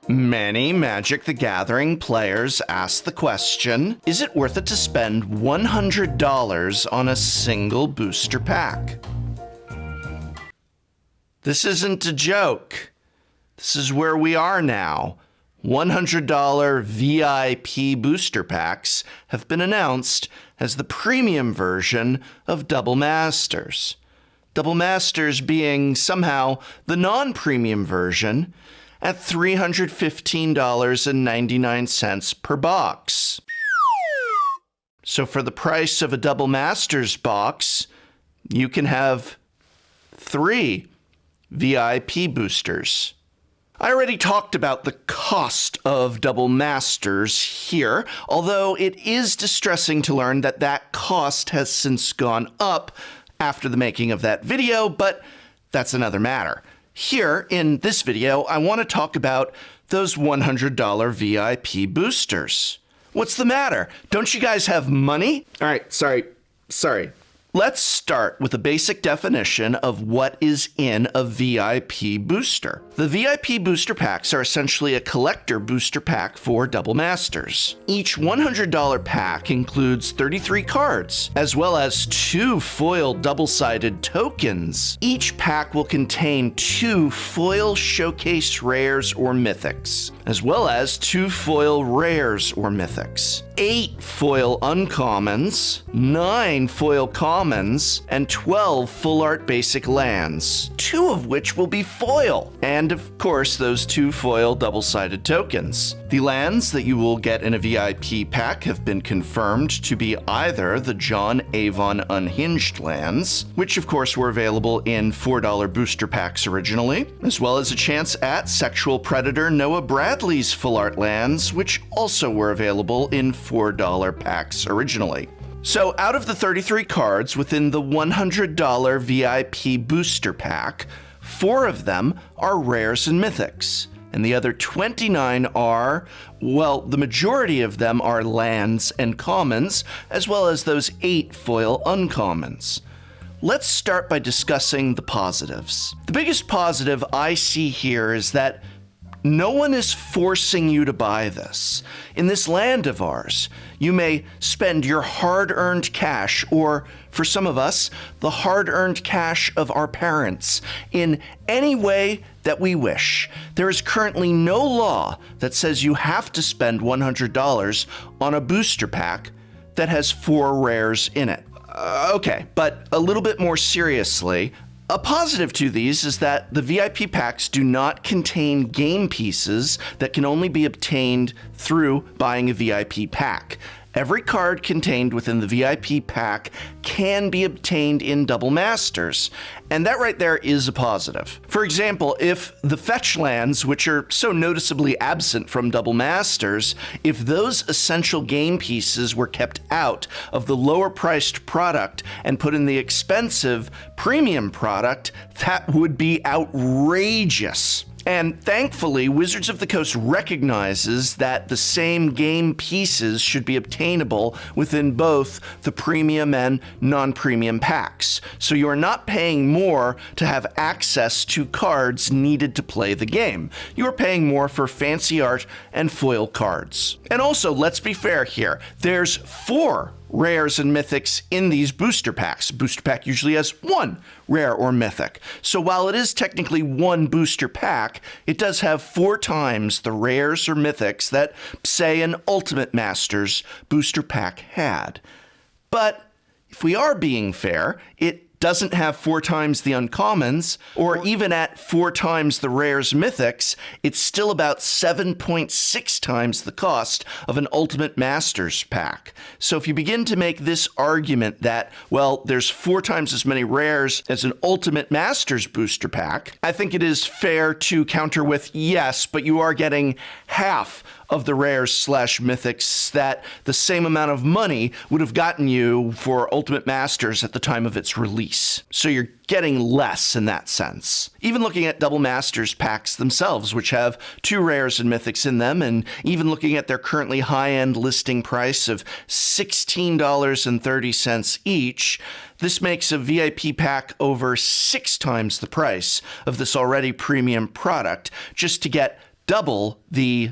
Many Magic the Gathering players ask the question, is it worth it to spend $100 on a single booster pack? This isn't a joke. This is where we are now. $100 VIP booster packs have been announced as the premium version of Double Masters. Double Masters being somehow the non-premium version at $315.99 per box. So for the price of a Double Masters box, you can have 3 VIP boosters. I already talked about the cost of Double Masters here, although it is distressing to learn that that cost has since gone up after the making of that video, but that's another matter. Here, in this video, I want to talk about those $100 VIP boosters. What's the matter? Don't you guys have money? All right, sorry. Let's start with a basic definition of what is in a VIP booster. The VIP booster packs are essentially a collector booster pack for Double Masters. Each $100 pack includes 33 cards, as well as 2 foil double-sided tokens. Each pack will contain 2 foil showcase rares or mythics, as well as 2 foil rares or mythics, 8 foil uncommons, 9 foil commons, and 12 full art basic lands, 2 of which will be foil, and of course those 2 foil double-sided tokens. The lands that you will get in a VIP pack have been confirmed to be either the John Avon Unhinged lands, which of course were available in $4 booster packs originally, as well as a chance at Sexual Predator Noah Bradley's full art lands, which also were available in $4 packs originally. So out of the 33 cards within the $100 VIP booster pack, 4 of them are rares and mythics, and the other 29 are, well, the majority of them are lands and commons, as well as those 8 foil uncommons. Let's start by discussing the positives. The biggest positive I see here is that no one is forcing you to buy this. In this land of ours, you may spend your hard-earned cash, or for some of us, the hard-earned cash of our parents, in any way that we wish. There is currently no law that says you have to spend $100 on a booster pack that has 4 rares in it. Okay, but a little bit more seriously, a positive to these is that the VIP packs do not contain game pieces that can only be obtained through buying a VIP pack. Every card contained within the VIP pack can be obtained in Double Masters, and that right there is a positive. For example, if the fetch lands, which are so noticeably absent from Double Masters, if those essential game pieces were kept out of the lower priced product and put in the expensive premium product, that would be outrageous. And thankfully, Wizards of the Coast recognizes that the same game pieces should be obtainable within both the premium and non-premium packs. So you are not paying more to have access to cards needed to play the game. You are paying more for fancy art and foil cards. And also, let's be fair here. There's 4 rares and mythics in these booster packs. A booster pack usually has 1 rare or mythic. So while it is technically 1 booster pack, it does have 4 times the rares or mythics that, say, an Ultimate Masters booster pack had. But if we are being fair, it doesn't have 4 times the uncommons, or even at 4 times the rares mythics, it's still about 7.6 times the cost of an Ultimate Masters pack. So if you begin to make this argument that, well, there's 4 times as many rares as an Ultimate Masters booster pack, I think it is fair to counter with, yes, but you are getting half of the rares / mythics that the same amount of money would have gotten you for Ultimate Masters at the time of its release. So you're getting less in that sense. Even looking at Double Masters packs themselves, which have 2 rares and mythics in them, and even looking at their currently high-end listing price of $16.30 each, this makes a VIP pack over 6 times the price of this already premium product just to get double the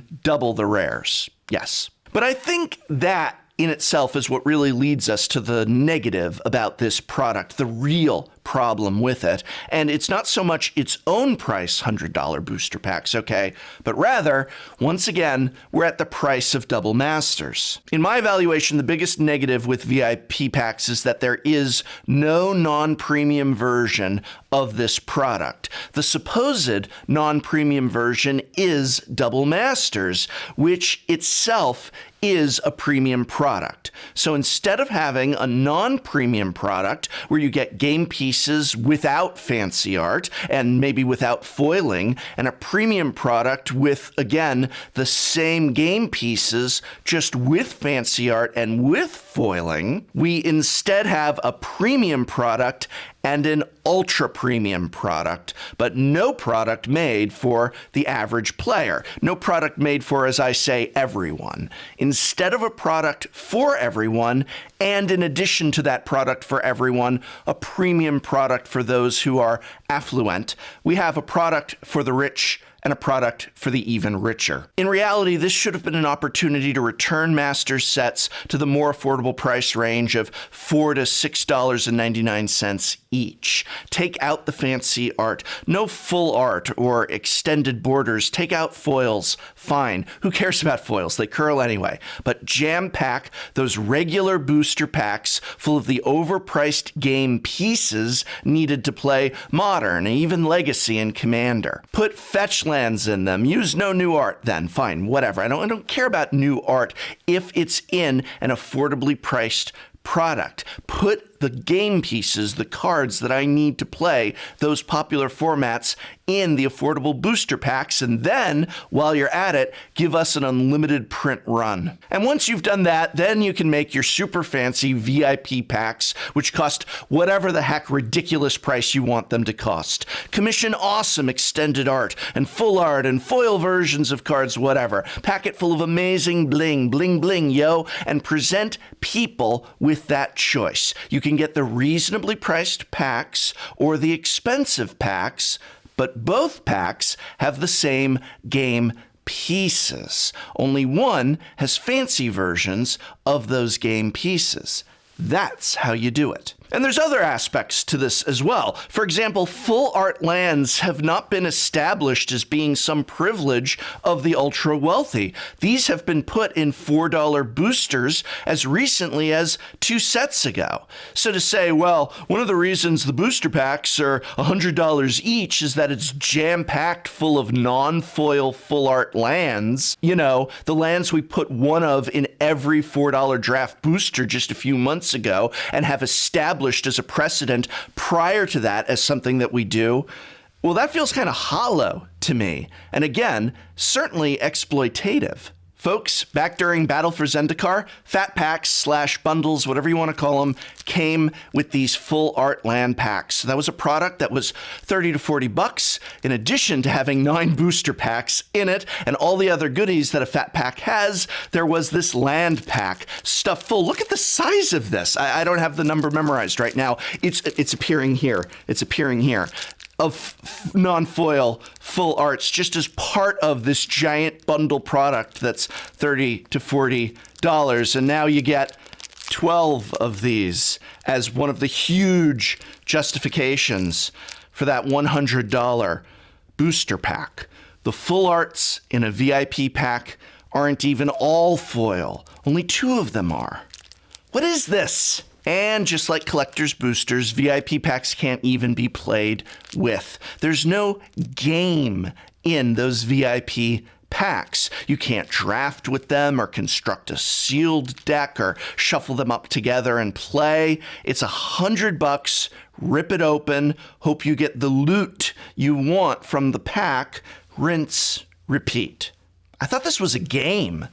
rares. Yes. But I think that in itself is what really leads us to the negative about this product, the real problem with it. And it's not so much its own price, $100 booster packs, okay? But rather, once again, we're at the price of Double Masters. In my evaluation, the biggest negative with VIP packs is that there is no non-premium version of this product. The supposed non-premium version is Double Masters, which itself is a premium product. So instead of having a non-premium product where you get game pieces without fancy art and maybe without foiling, and a premium product with, again, the same game pieces just with fancy art and with foiling, we instead have a premium product and an ultra premium product, but no product made for the average player. No product made for, as I say, everyone. Instead of a product for everyone, and in addition to that product for everyone, a premium product for those who are affluent, we have a product for the rich and a product for the even richer. In reality, this should have been an opportunity to return Masters sets to the more affordable price range of $4 to $6.99 each. Take out the fancy art. No full art or extended borders. Take out foils. Fine. Who cares about foils? They curl anyway. But jam-pack those regular booster packs full of the overpriced game pieces needed to play Modern, and even Legacy and Commander. Put fetch lands in them. Use no new art then. Fine, whatever. I don't care about new art if it's in an affordably priced product. Put the game pieces, the cards that I need to play those popular formats in the affordable booster packs, and then, while you're at it, give us an unlimited print run. And once you've done that, then you can make your super fancy VIP packs, which cost whatever the heck ridiculous price you want them to cost. Commission awesome extended art and full art and foil versions of cards, whatever. Pack it full of amazing bling, bling, bling, yo, and present people with that choice. You can get the reasonably priced packs or the expensive packs, but both packs have the same game pieces. Only one has fancy versions of those game pieces. That's how you do it. And there's other aspects to this as well. For example, full art lands have not been established as being some privilege of the ultra wealthy. These have been put in $4 boosters as recently as 2 sets ago. So to say, well, one of the reasons the booster packs are $100 each is that it's jam-packed full of non-foil full art lands. You know, the lands we put one of in every $4 draft booster just a few months ago and have established as a precedent prior to that as something that we do, well, that feels kind of hollow to me. And again, certainly exploitative. Folks, back during Battle for Zendikar, fat packs / bundles, whatever you want to call them, came with these full art land packs. So that was a product that was $30 to $40, in addition to having 9 booster packs in it and all the other goodies that a fat pack has. There was this land pack stuffed full. Look at the size of this. I don't have the number memorized right now. It's appearing here. It's appearing here. Of non-foil full arts, just as part of this giant bundle product that's $30 to $40. And now you get 12 of these as one of the huge justifications for that $100 booster pack. The full arts in a VIP pack aren't even all foil. Only 2 of them are. What is this? And just like collector's boosters, VIP packs can't even be played with. There's no game in those VIP packs. You can't draft with them or construct a sealed deck or shuffle them up together and play. It's $100, rip it open, hope you get the loot you want from the pack, rinse, repeat. I thought this was a game.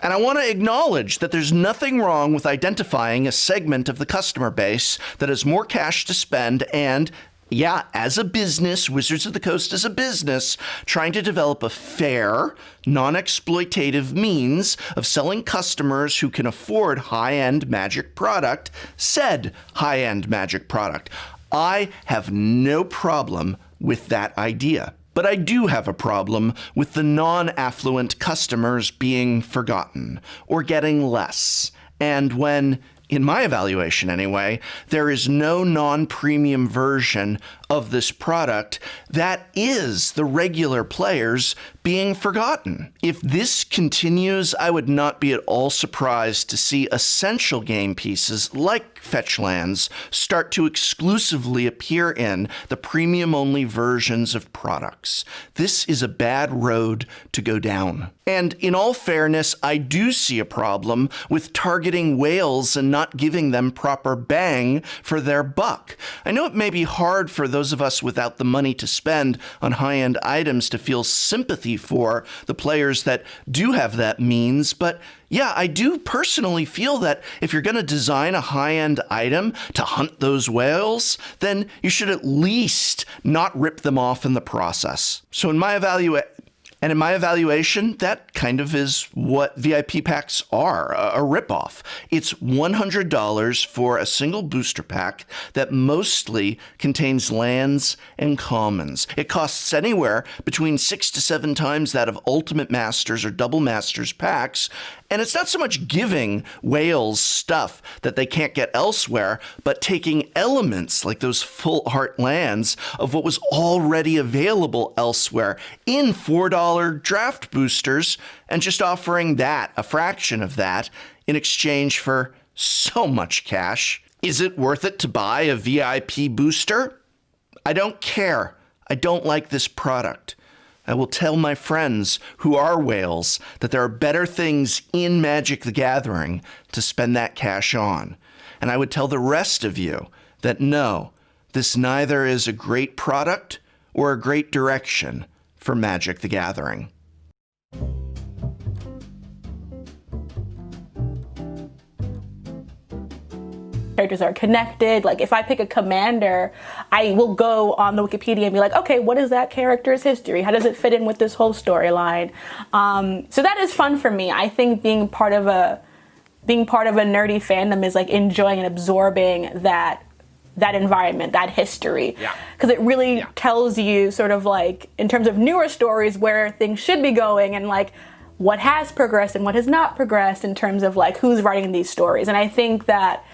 And I want to acknowledge that there's nothing wrong with identifying a segment of the customer base that has more cash to spend and, yeah, as a business, Wizards of the Coast is a business, trying to develop a fair, non-exploitative means of selling customers who can afford high-end Magic product, said high-end Magic product. I have no problem with that idea. But I do have a problem with the non-affluent customers being forgotten or getting less. And when, in my evaluation anyway, there is no non-premium version of this product, that is the regular players being forgotten. If this continues, I would not be at all surprised to see essential game pieces like Fetchlands start to exclusively appear in the premium-only versions of products. This is a bad road to go down. And in all fairness, I do see a problem with targeting whales and not giving them proper bang for their buck. I know it may be hard for those of us without the money to spend on high-end items to feel sympathy for the players that do have that means, but yeah, I do personally feel that if you're going to design a high-end item to hunt those whales, then you should at least not rip them off in the process. So in my evaluation, that kind of is what VIP packs are, a ripoff. It's $100 for a single booster pack that mostly contains lands and commons. It costs anywhere between 6 to 7 times that of Ultimate Masters or Double Masters packs, and it's not so much giving whales stuff that they can't get elsewhere, but taking elements like those full art lands of what was already available elsewhere in $4 draft boosters and just offering that, a fraction of that, in exchange for so much cash. Is it worth it to buy a VIP booster? I don't care. I don't like this product. I will tell my friends who are whales that there are better things in Magic the Gathering to spend that cash on. And I would tell the rest of you that no, this neither is a great product or a great direction for Magic the Gathering. Characters are connected. Like if I pick a commander, I will go on the Wikipedia and be like, okay, what is that character's history? How does it fit in with this whole storyline? So that is fun for me. I think being part of a nerdy fandom is like enjoying and absorbing that environment, that history. Because it really tells you sort of like, in terms of newer stories, where things should be going and like what has progressed and what has not progressed in terms of like who's writing these stories. And I think that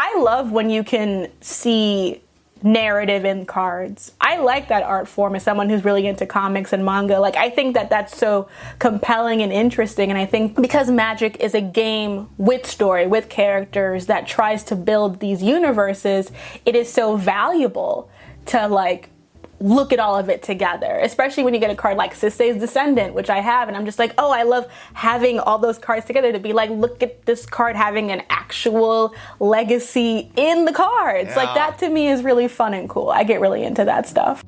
I love when you can see narrative in cards. I like that art form as someone who's really into comics and manga. Like, I think that that's so compelling and interesting. And I think because Magic is a game with story, with characters that tries to build these universes, it is so valuable to like look at all of it together, especially when you get a card like Sisay's Descendant, which I have, and I'm just like, oh, I love having all those cards together to be like, look at this card having an actual legacy in the cards. Like, that to me is really fun and cool. I get really into that stuff.